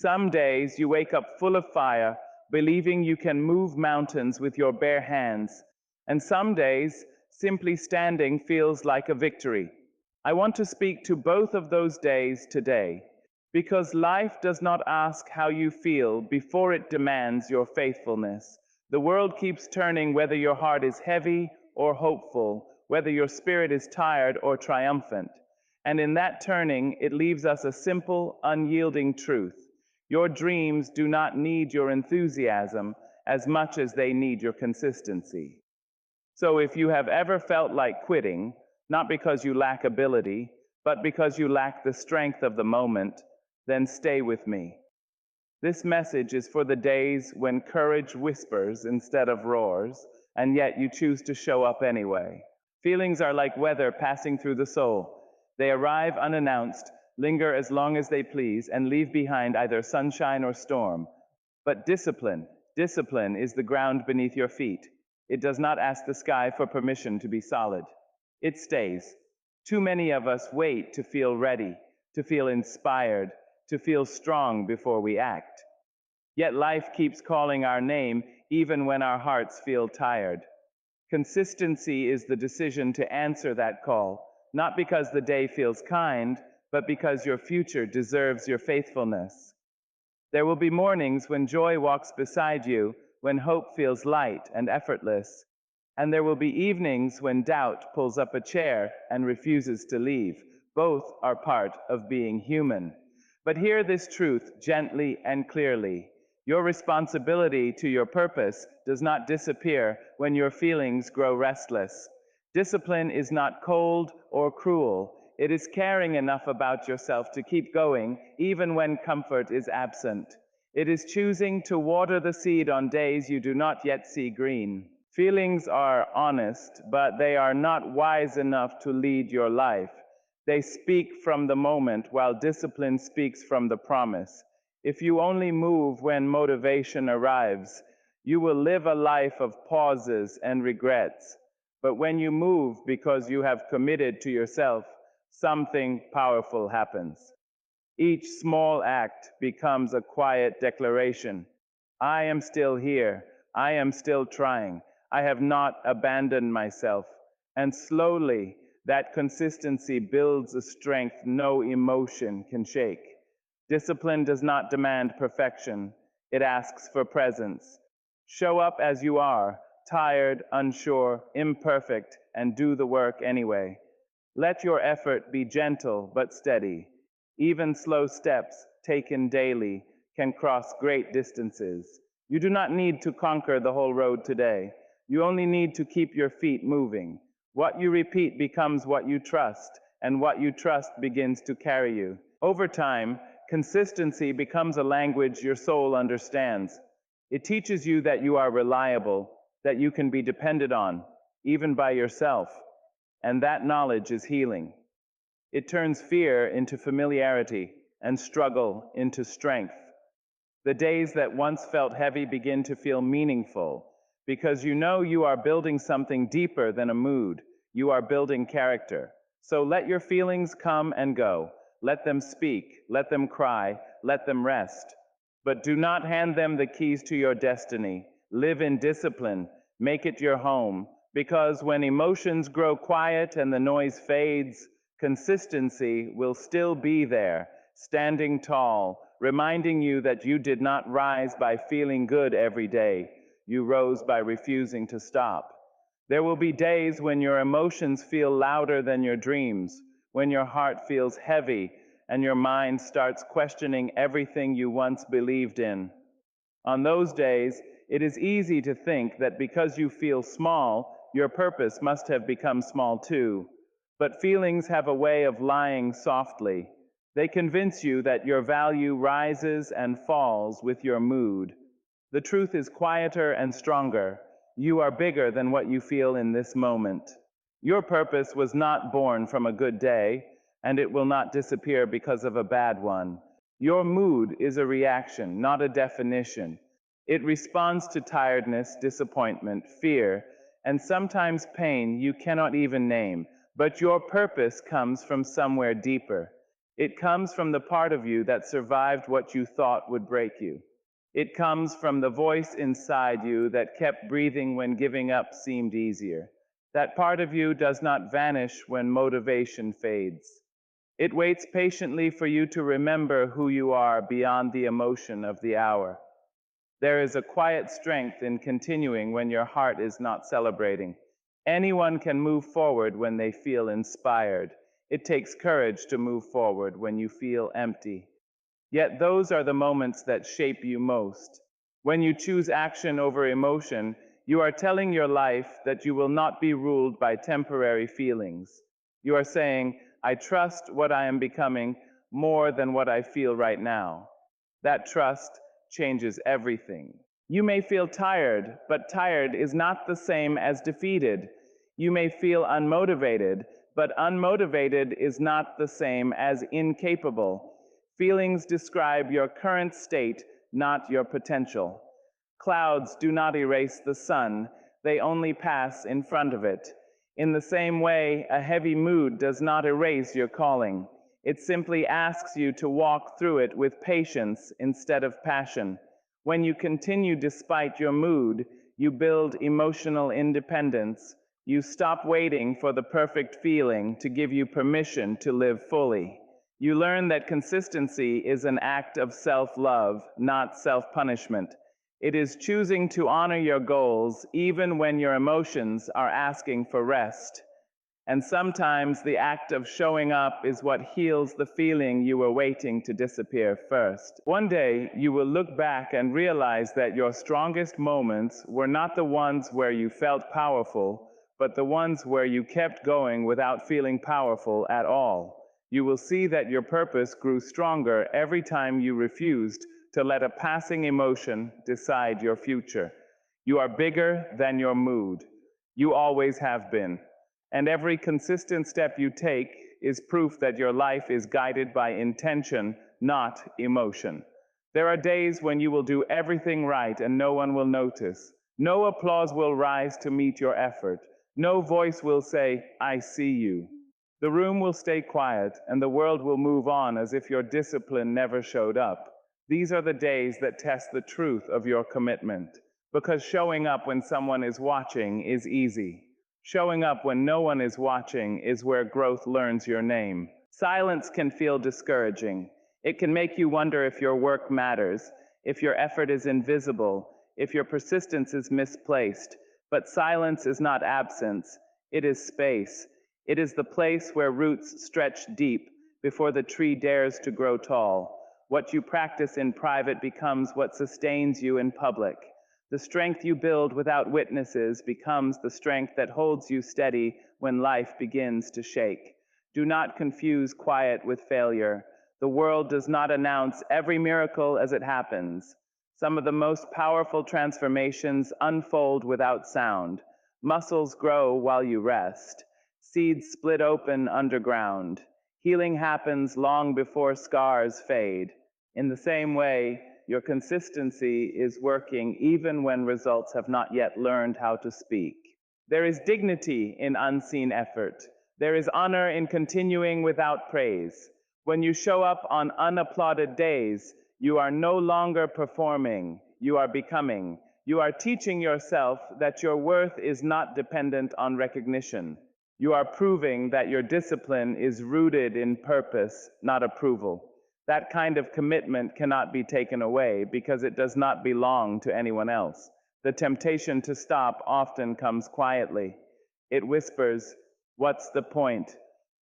Some days you wake up full of fire, believing you can move mountains with your bare hands, and some days simply standing feels like a victory. I want to speak to both of those days today, because life does not ask how you feel before it demands your faithfulness. The world keeps turning whether your heart is heavy or hopeful, whether your spirit is tired or triumphant. And in that turning, it leaves us a simple, unyielding truth. Your dreams do not need your enthusiasm as much as they need your consistency. So if you have ever felt like quitting, not because you lack ability, but because you lack the strength of the moment, then stay with me. This message is for the days when courage whispers instead of roars, and yet you choose to show up anyway. Feelings are like weather passing through the soul. They arrive unannounced, linger as long as they please, and leave behind either sunshine or storm. But discipline is the ground beneath your feet. It does not ask the sky for permission to be solid. It stays. Too many of us wait to feel ready, to feel inspired, to feel strong before we act. Yet life keeps calling our name even when our hearts feel tired. Consistency is the decision to answer that call, not because the day feels kind, but because your future deserves your faithfulness. There will be mornings when joy walks beside you, when hope feels light and effortless, and there will be evenings when doubt pulls up a chair and refuses to leave. Both are part of being human. But hear this truth gently and clearly. Your responsibility to your purpose does not disappear when your feelings grow restless. Discipline is not cold or cruel. It is caring enough about yourself to keep going even when comfort is absent. It is choosing to water the seed on days you do not yet see green. Feelings are honest, but they are not wise enough to lead your life. They speak from the moment, while discipline speaks from the promise. If you only move when motivation arrives, you will live a life of pauses and regrets. But when you move because you have committed to yourself, something powerful happens. Each small act becomes a quiet declaration. I am still here. I am still trying. I have not abandoned myself. And slowly, that consistency builds a strength no emotion can shake. Discipline does not demand perfection. It asks for presence. Show up as you are, tired, unsure, imperfect, and do the work anyway. Let your effort be gentle but steady. Even slow steps taken daily can cross great distances. You do not need to conquer the whole road today. You only need to keep your feet moving. What you repeat becomes what you trust, and what you trust begins to carry you. Over time, consistency becomes a language your soul understands. It teaches you that you are reliable, that you can be depended on, even by yourself. And that knowledge is healing. It turns fear into familiarity and struggle into strength. The days that once felt heavy begin to feel meaningful because you know you are building something deeper than a mood. You are building character. So let your feelings come and go. Let them speak. Let them cry. Let them rest. But do not hand them the keys to your destiny. Live in discipline. Make it your home. Because when emotions grow quiet and the noise fades, consistency will still be there, standing tall, reminding you that you did not rise by feeling good every day. You rose by refusing to stop. There will be days when your emotions feel louder than your dreams, when your heart feels heavy and your mind starts questioning everything you once believed in. On those days, it is easy to think that because you feel small, your purpose must have become small too. But feelings have a way of lying softly. They convince you that your value rises and falls with your mood. The truth is quieter and stronger. You are bigger than what you feel in this moment. Your purpose was not born from a good day, and it will not disappear because of a bad one. Your mood is a reaction, not a definition. It responds to tiredness, disappointment, fear, and sometimes pain you cannot even name. But your purpose comes from somewhere deeper. It comes from the part of you that survived what you thought would break you. It comes from the voice inside you that kept breathing when giving up seemed easier. That part of you does not vanish when motivation fades. It waits patiently for you to remember who you are beyond the emotion of the hour. There is a quiet strength in continuing when your heart is not celebrating. Anyone can move forward when they feel inspired. It takes courage to move forward when you feel empty. Yet those are the moments that shape you most. When you choose action over emotion, you are telling your life that you will not be ruled by temporary feelings. You are saying, I trust what I am becoming more than what I feel right now. That trust changes everything. You may feel tired, but tired is not the same as defeated. You may feel unmotivated, but unmotivated is not the same as incapable. Feelings describe your current state, not your potential. Clouds do not erase the sun, they only pass in front of it. In the same way, a heavy mood does not erase your calling. It simply asks you to walk through it with patience instead of passion. When you continue despite your mood, you build emotional independence. You stop waiting for the perfect feeling to give you permission to live fully. You learn that consistency is an act of self-love, not self-punishment. It is choosing to honor your goals even when your emotions are asking for rest. And sometimes the act of showing up is what heals the feeling you were waiting to disappear first. One day, you will look back and realize that your strongest moments were not the ones where you felt powerful, but the ones where you kept going without feeling powerful at all. You will see that your purpose grew stronger every time you refused to let a passing emotion decide your future. You are bigger than your mood. You always have been. And every consistent step you take is proof that your life is guided by intention, not emotion. There are days when you will do everything right and no one will notice. No applause will rise to meet your effort. No voice will say, I see you. The room will stay quiet and the world will move on as if your discipline never showed up. These are the days that test the truth of your commitment, because showing up when someone is watching is easy. Showing up when no one is watching is where growth learns your name. Silence can feel discouraging. It can make you wonder if your work matters, if your effort is invisible, if your persistence is misplaced. But silence is not absence, it is space. It is the place where roots stretch deep before the tree dares to grow tall. What you practice in private becomes what sustains you in public. The strength you build without witnesses becomes the strength that holds you steady when life begins to shake. Do not confuse quiet with failure. The world does not announce every miracle as it happens. Some of the most powerful transformations unfold without sound. Muscles grow while you rest. Seeds split open underground. Healing happens long before scars fade. In the same way, your consistency is working even when results have not yet learned how to speak. There is dignity in unseen effort. There is honor in continuing without praise. When you show up on unapplauded days, you are no longer performing, you are becoming. You are teaching yourself that your worth is not dependent on recognition. You are proving that your discipline is rooted in purpose, not approval. That kind of commitment cannot be taken away because it does not belong to anyone else. The temptation to stop often comes quietly. It whispers, "What's the point?"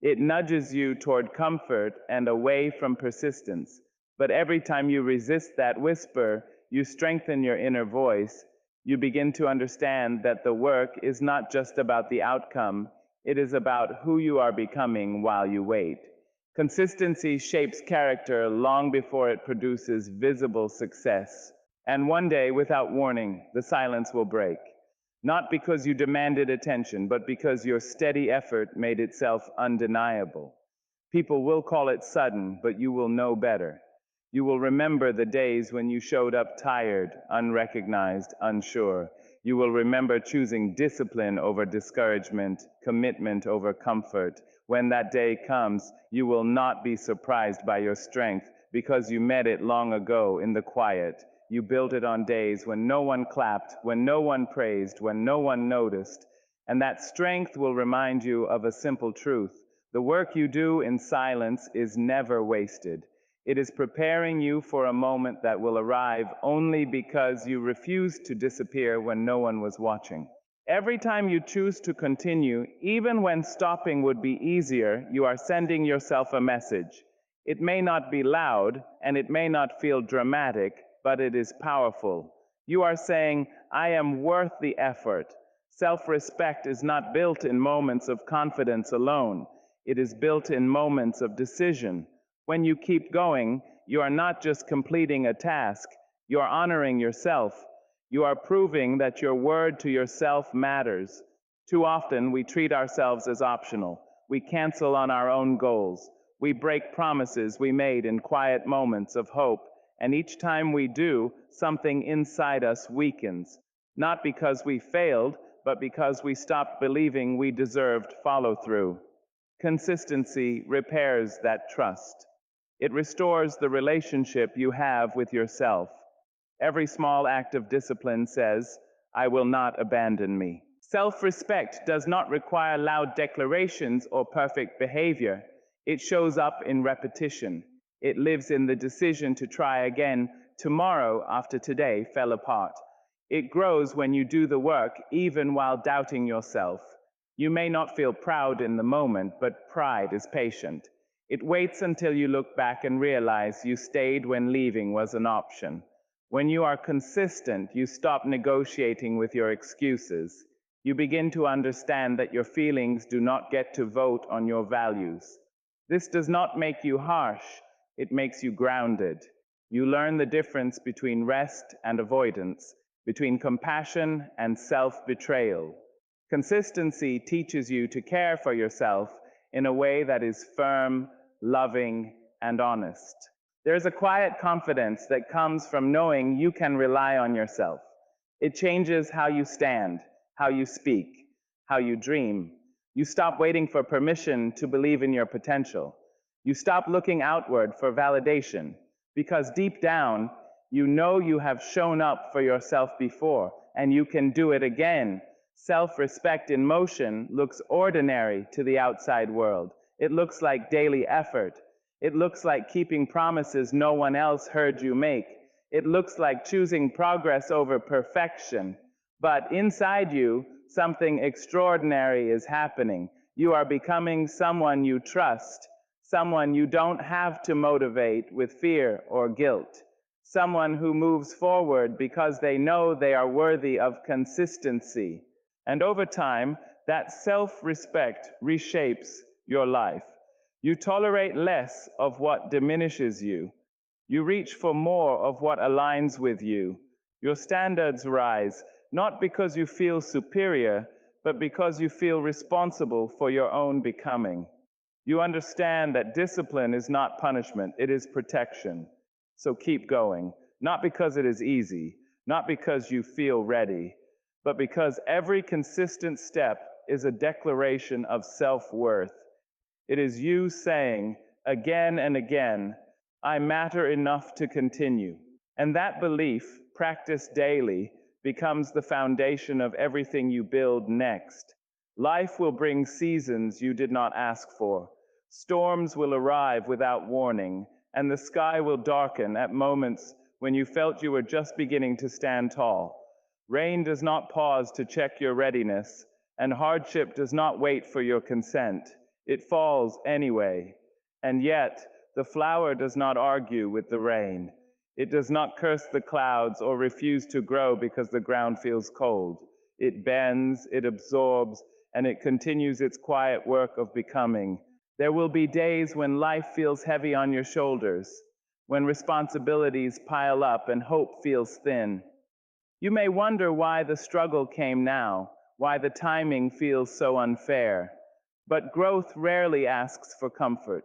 It nudges you toward comfort and away from persistence. But every time you resist that whisper, you strengthen your inner voice. You begin to understand that the work is not just about the outcome, it is about who you are becoming while you wait. Consistency shapes character long before it produces visible success. And one day, without warning, the silence will break. Not because you demanded attention, but because your steady effort made itself undeniable. People will call it sudden, but you will know better. You will remember the days when you showed up tired, unrecognized, unsure. You will remember choosing discipline over discouragement, commitment over comfort. When that day comes, you will not be surprised by your strength because you met it long ago in the quiet. You built it on days when no one clapped, when no one praised, when no one noticed. And that strength will remind you of a simple truth. The work you do in silence is never wasted. It is preparing you for a moment that will arrive only because you refused to disappear when no one was watching. Every time you choose to continue, even when stopping would be easier, you are sending yourself a message. It may not be loud, and it may not feel dramatic, but it is powerful. You are saying, I am worth the effort. Self-respect is not built in moments of confidence alone. It is built in moments of decision. When you keep going, you are not just completing a task, you are honoring yourself. You are proving that your word to yourself matters. Too often, we treat ourselves as optional. We cancel on our own goals. We break promises we made in quiet moments of hope, and each time we do, something inside us weakens. Not because we failed, but because we stopped believing we deserved follow-through. Consistency repairs that trust. It restores the relationship you have with yourself. Every small act of discipline says, I will not abandon me. Self-respect does not require loud declarations or perfect behavior. It shows up in repetition. It lives in the decision to try again tomorrow after today fell apart. It grows when you do the work even while doubting yourself. You may not feel proud in the moment, but pride is patient. It waits until you look back and realize you stayed when leaving was an option. When you are consistent, you stop negotiating with your excuses. You begin to understand that your feelings do not get to vote on your values. This does not make you harsh, it makes you grounded. You learn the difference between rest and avoidance, between compassion and self-betrayal. Consistency teaches you to care for yourself in a way that is firm, loving, and honest. There's a quiet confidence that comes from knowing you can rely on yourself. It changes how you stand, how you speak, how you dream. You stop waiting for permission to believe in your potential. You stop looking outward for validation, because deep down, you know you have shown up for yourself before, and you can do it again. Self-respect in motion looks ordinary to the outside world. It looks like daily effort. It looks like keeping promises no one else heard you make. It looks like choosing progress over perfection. But inside you, something extraordinary is happening. You are becoming someone you trust, someone you don't have to motivate with fear or guilt, someone who moves forward because they know they are worthy of consistency. And over time, that self-respect reshapes your life. You tolerate less of what diminishes you. You reach for more of what aligns with you. Your standards rise, not because you feel superior, but because you feel responsible for your own becoming. You understand that discipline is not punishment, it is protection. So keep going, not because it is easy, not because you feel ready, but because every consistent step is a declaration of self-worth. It is you saying, again and again, I matter enough to continue. And that belief, practiced daily, becomes the foundation of everything you build next. Life will bring seasons you did not ask for. Storms will arrive without warning, and the sky will darken at moments when you felt you were just beginning to stand tall. Rain does not pause to check your readiness, and hardship does not wait for your consent. It falls anyway. And yet, the flower does not argue with the rain. It does not curse the clouds or refuse to grow because the ground feels cold. It bends, it absorbs, and it continues its quiet work of becoming. There will be days when life feels heavy on your shoulders, when responsibilities pile up and hope feels thin. You may wonder why the struggle came now, why the timing feels so unfair. But growth rarely asks for comfort.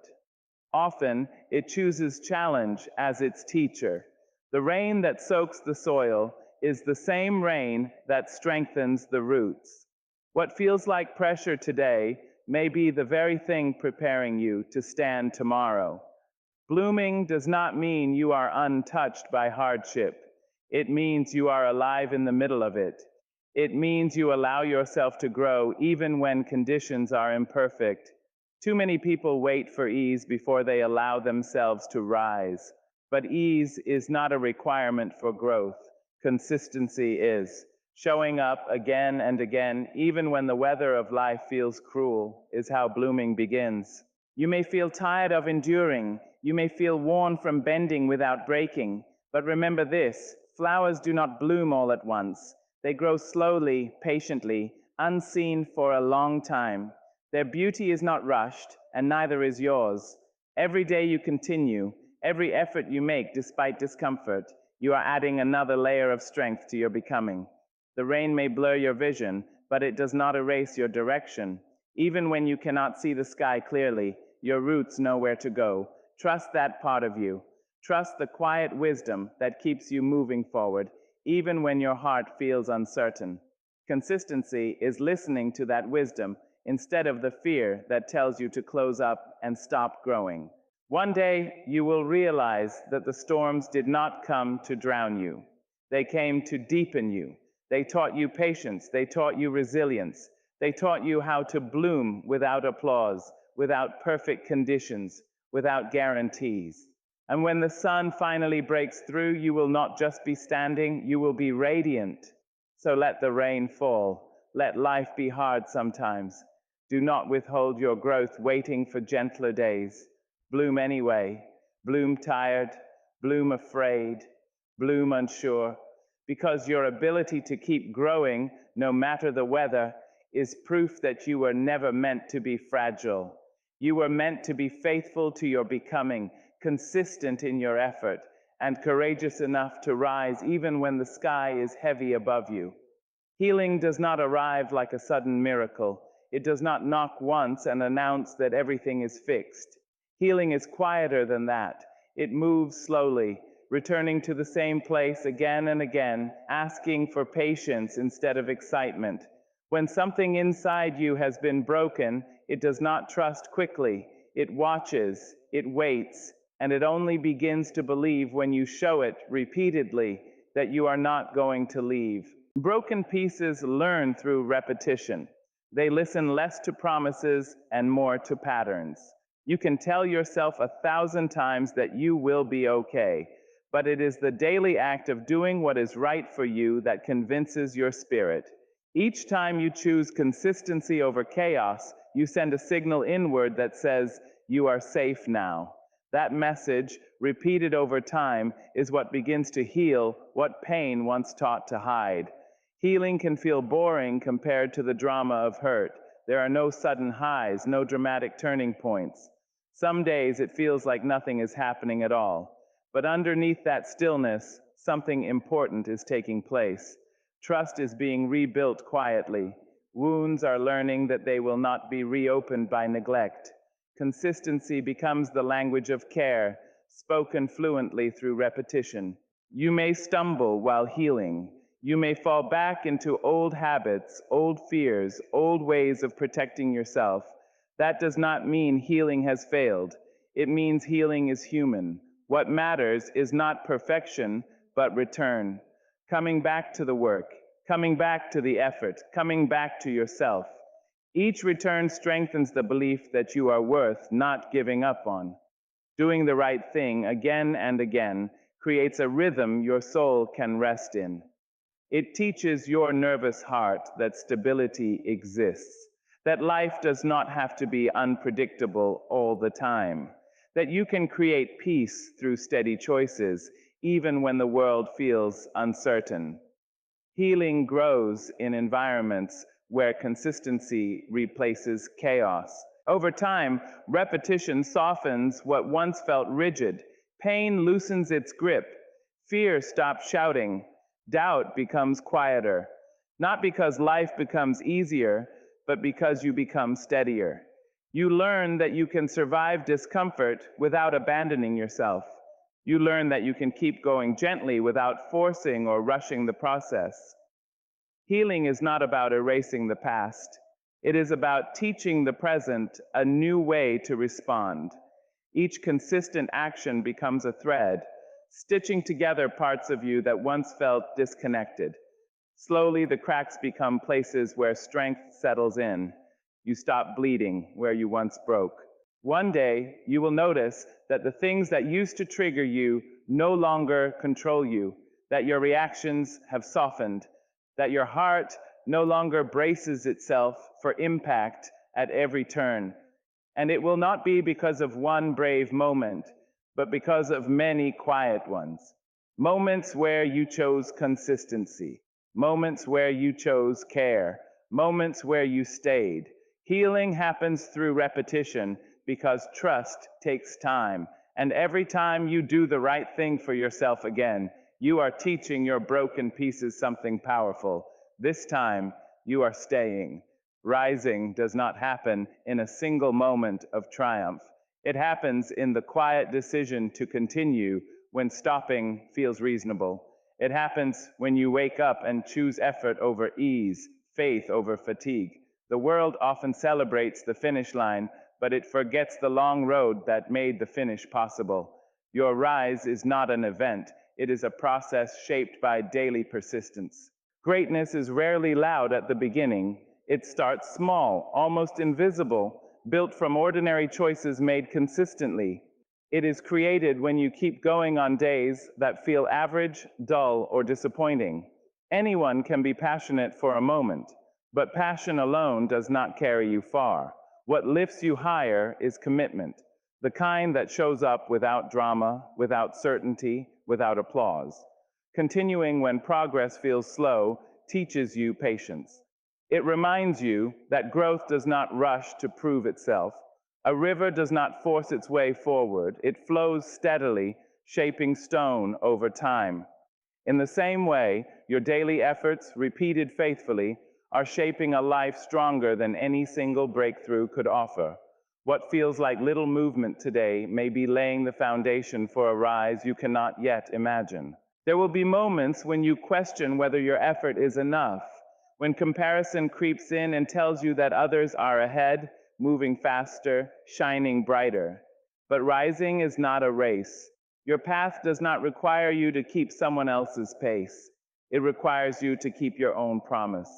Often, it chooses challenge as its teacher. The rain that soaks the soil is the same rain that strengthens the roots. What feels like pressure today may be the very thing preparing you to stand tomorrow. Blooming does not mean you are untouched by hardship. It means you are alive in the middle of it. It means you allow yourself to grow even when conditions are imperfect. Too many people wait for ease before they allow themselves to rise. But ease is not a requirement for growth. Consistency is. Showing up again and again, even when the weather of life feels cruel, is how blooming begins. You may feel tired of enduring. You may feel worn from bending without breaking. But remember this: flowers do not bloom all at once. They grow slowly, patiently, unseen for a long time. Their beauty is not rushed, and neither is yours. Every day you continue, every effort you make despite discomfort, you are adding another layer of strength to your becoming. The rain may blur your vision, but it does not erase your direction. Even when you cannot see the sky clearly, your roots know where to go. Trust that part of you. Trust the quiet wisdom that keeps you moving forward, even when your heart feels uncertain. Consistency is listening to that wisdom instead of the fear that tells you to close up and stop growing. One day, you will realize that the storms did not come to drown you. They came to deepen you. They taught you patience. They taught you resilience. They taught you how to bloom without applause, without perfect conditions, without guarantees. And when the sun finally breaks through, you will not just be standing, you will be radiant. So let the rain fall. Let life be hard sometimes. Do not withhold your growth waiting for gentler days. Bloom anyway. Bloom tired. Bloom afraid. Bloom unsure. Because your ability to keep growing, no matter the weather, is proof that you were never meant to be fragile. You were meant to be faithful to your becoming, consistent in your effort, and courageous enough to rise even when the sky is heavy above you. Healing does not arrive like a sudden miracle. It does not knock once and announce that everything is fixed. Healing is quieter than that. It moves slowly, returning to the same place again and again, asking for patience instead of excitement. When something inside you has been broken, it does not trust quickly. It watches, it waits, and it only begins to believe when you show it repeatedly that you are not going to leave. Broken pieces learn through repetition. They listen less to promises and more to patterns. You can tell yourself 1,000 times that you will be okay, but it is the daily act of doing what is right for you that convinces your spirit. Each time you choose consistency over chaos, you send a signal inward that says, "You are safe now." That message, repeated over time, is what begins to heal what pain once taught to hide. Healing can feel boring compared to the drama of hurt. There are no sudden highs, no dramatic turning points. Some days it feels like nothing is happening at all. But underneath that stillness, something important is taking place. Trust is being rebuilt quietly. Wounds are learning that they will not be reopened by neglect. Consistency becomes the language of care, spoken fluently through repetition. You may stumble while healing. You may fall back into old habits, old fears, old ways of protecting yourself. That does not mean healing has failed. It means healing is human. What matters is not perfection, but return. Coming back to the work, coming back to the effort, coming back to yourself. Each return strengthens the belief that you are worth not giving up on. Doing the right thing again and again creates a rhythm your soul can rest in. It teaches your nervous heart that stability exists, that life does not have to be unpredictable all the time, that you can create peace through steady choices, even when the world feels uncertain. Healing grows in environments where consistency replaces chaos. Over time, repetition softens what once felt rigid. Pain loosens its grip. Fear stops shouting. Doubt becomes quieter. Not because life becomes easier, but because you become steadier. You learn that you can survive discomfort without abandoning yourself. You learn that you can keep going gently without forcing or rushing the process. Healing is not about erasing the past. It is about teaching the present a new way to respond. Each consistent action becomes a thread, stitching together parts of you that once felt disconnected. Slowly, the cracks become places where strength settles in. You stop bleeding where you once broke. One day, you will notice that the things that used to trigger you no longer control you, that your reactions have softened, that your heart no longer braces itself for impact at every turn. And it will not be because of one brave moment, but because of many quiet ones. Moments where you chose consistency, moments where you chose care, moments where you stayed. Healing happens through repetition because trust takes time. And every time you do the right thing for yourself again, you are teaching your broken pieces something powerful. This time, you are staying. Rising does not happen in a single moment of triumph. It happens in the quiet decision to continue when stopping feels reasonable. It happens when you wake up and choose effort over ease, faith over fatigue. The world often celebrates the finish line, but it forgets the long road that made the finish possible. Your rise is not an event, it is a process shaped by daily persistence. Greatness is rarely loud at the beginning. It starts small, almost invisible, built from ordinary choices made consistently. It is created when you keep going on days that feel average, dull, or disappointing. Anyone can be passionate for a moment, but passion alone does not carry you far. What lifts you higher is commitment, the kind that shows up without drama, without certainty, without applause. Continuing when progress feels slow teaches you patience. It reminds you that growth does not rush to prove itself. A river does not force its way forward. It flows steadily, shaping stone over time. In the same way, your daily efforts, repeated faithfully, are shaping a life stronger than any single breakthrough could offer. What feels like little movement today may be laying the foundation for a rise you cannot yet imagine. There will be moments when you question whether your effort is enough, when comparison creeps in and tells you that others are ahead, moving faster, shining brighter. But rising is not a race. Your path does not require you to keep someone else's pace. It requires you to keep your own promise.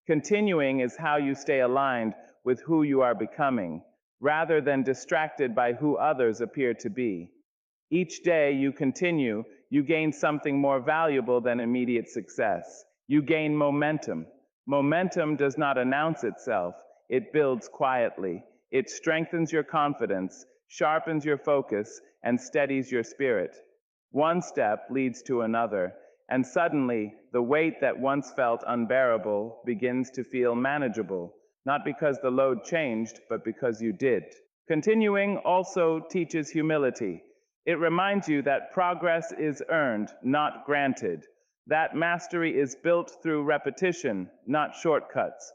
Continuing is how you stay aligned with who you are becoming, rather than distracted by who others appear to be. Each day you continue, you gain something more valuable than immediate success. You gain momentum. Momentum does not announce itself, it builds quietly. It strengthens your confidence, sharpens your focus, and steadies your spirit. One step leads to another, and suddenly the weight that once felt unbearable begins to feel manageable, not because the load changed, but because you did. Continuing also teaches humility. It reminds you that progress is earned, not granted. That mastery is built through repetition, not shortcuts.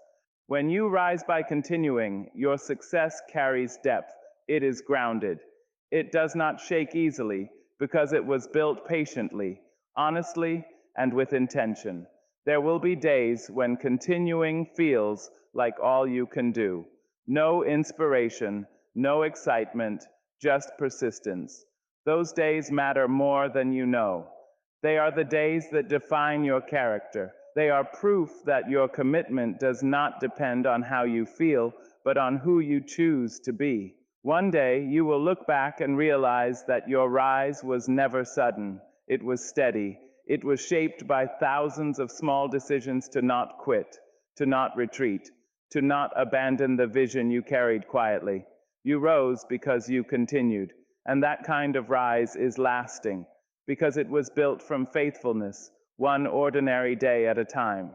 When you rise by continuing, your success carries depth. It is grounded. It does not shake easily because it was built patiently, honestly, and with intention. There will be days when continuing feels like all you can do. No inspiration, no excitement, just persistence. Those days matter more than you know. They are the days that define your character. They are proof that your commitment does not depend on how you feel, but on who you choose to be. One day, you will look back and realize that your rise was never sudden. It was steady. It was shaped by thousands of small decisions to not quit, to not retreat, to not abandon the vision you carried quietly. You rose because you continued, and that kind of rise is lasting, because it was built from faithfulness, one ordinary day at a time.